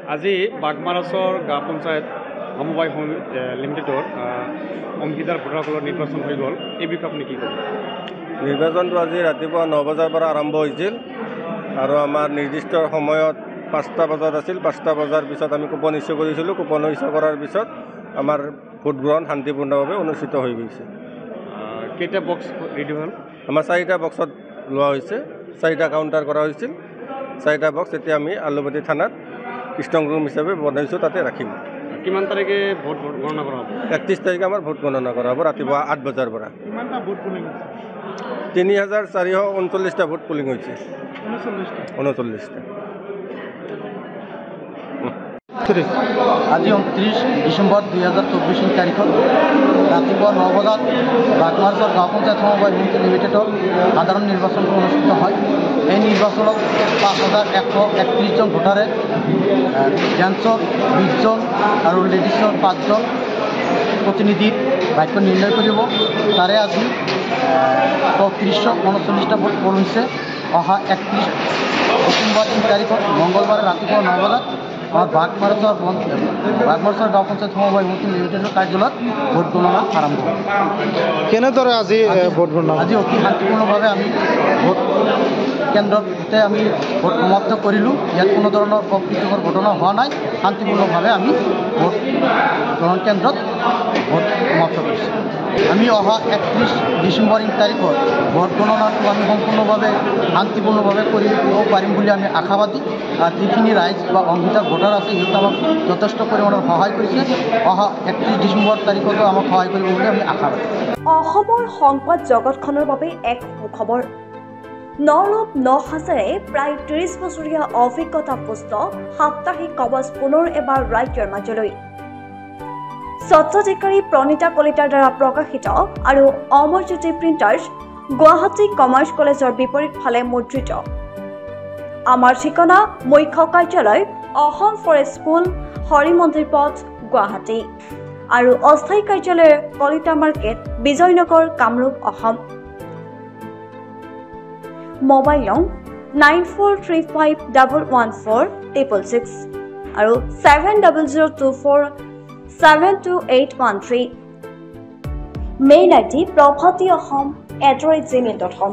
আজি বাগমাৰাছৰ গাঁও পঞ্চায়ত সমবায় লিমিটেডৰ অংশীদাৰ ভোটাৰসকলৰ নিৰ্বাচন হৈ গ'ল। এই বিষয়ে আপুনি কি ক'ব? নিৰ্বাচনটো আজি ৰাতিপুৱা 9 বজাৰ পৰা আৰম্ভ হৈছিল আৰু আমাৰ নিৰ্দিষ্ট সময়ত 5টা বজাত আছিল। 5টা বজাৰ পিছত আমি কুপন ইছ্যু কৰিছিলোঁ। কুপন ইছ্যু কৰাৰ পিছত আমাৰ ভোটগ্ৰহণ শান্তিপূৰ্ণভাৱে অনুষ্ঠিত হৈ গৈছে। কেইটা বক্স ৰেডি হ'ল? আমাৰ 4টা বক্সত লোৱা হৈছে, 4টা কাউণ্টাৰ কৰা হৈছিল। 4টা বক্স এতিয়া আমি আলুবাটি থানাত ষ্ট্ৰং ৰুম হিচাপে বনাইছোঁ, তাতে ৰাখিম। কিমান তাৰিখে ভোট গণনা কৰা হ'ব? 31 তাৰিখে আমাৰ ভোট গণনা কৰা হ'ব ৰাতিপুৱা 8 বজাৰ পৰা। কিমানটা ভোট পুলিং হৈছে? 3439টা ভোট পুলিং হৈছে। 39টা। আজি 29 ডিচেম্বৰ 2024 তাৰিখত ৰাতিপুৱা 9 বজাত বাগমাৰাছৰ গাঁও পঞ্চায়ত সমবায় সমিতি লিমিটেডৰ সাধাৰণ নিৰ্বাচনটো অনুষ্ঠিত হয়। এই নিৰ্বাচনত 5131জন ভোটাৰে জেন্টছৰ 20জন আৰু লেডিছৰ 5জন প্ৰতিনিধিৰ ভাগ্য নিৰ্ণয় কৰিব। তাৰে আজি 3439টা ভোট পোল হৈছে। অহা 31 ডিচেম্বৰ 3 তাৰিখত মঙলবাৰে ৰাতিপুৱা 9 বজাত আমাৰ বাগমাৰাছৰ গাঁও পঞ্চায়ত সমবায় সমিতি লিমিটেডৰ কাৰ্যালয়ত ভোট গণনা আৰম্ভ হ'ব। কেনেদৰে আজি ভোট গণনা? আজি অতি শান্তিপূৰ্ণভাৱে আমি ভোট কেন্দ্ৰতে আমি ভোট সমাপ্ত কৰিলোঁ। ইয়াত কোনো ধৰণৰ অপ্ৰীতিকৰ ঘটনা হোৱা নাই। শান্তিপূৰ্ণভাৱে আমি ভোট গ্ৰহণ কেন্দ্ৰত ভোট সমাপ্ত কৰিছোঁ। আমি অহা 31 ডিচেম্বৰ তাৰিখত ভোট গণনাটো আমি সম্পূৰ্ণভাৱে শান্তিপূৰ্ণভাৱে কৰিব পাৰিম বুলি আমি আশাবাদী। আৰু যিখিনি ৰাইজ বা অংশীদাৰ ভোটাৰ আছে সিহঁতে আমাক যথেষ্ট পৰিমাণৰ সহায় কৰিছে। অহা 31 ডিচেম্বৰ তাৰিখতো আমাক সহায় কৰিব বুলি আমি আশাবাদী। অসমৰ সংবাদ জগতখনৰ বাবে এক সুখবৰ। নৰূপ নসাজেৰে প্ৰায় 30 বছৰীয়া অভিজ্ঞতাপুষ্ট সাপ্তাহিক কবচ পুনৰ এবাৰ ৰাজ্যৰ মাজলৈ। স্বত্বাধিকাৰী প্ৰণীতা কলিতাৰ দ্বাৰা প্ৰকাশিত আৰু অমৰজ্যোতি প্ৰিণ্টাৰ্ছ, গুৱাহাটী কমাৰ্চ কলেজৰ বিপৰীত ফালে মুদ্ৰিত। আমাৰ ঠিকনা মুখ্য কাৰ্যালয় অসম ফৰেষ্ট স্কুল, হৰি মন্দিৰ পথ, গুৱাহাটী আৰু অস্থায়ী কাৰ্যালয় কলিতা মাৰ্কেট, বিজয়নগৰ, কামৰূপ, অসম। মোবাইল নং 9435114666 আৰু 7024722813। Mail ID probhatiahom@gmail.com।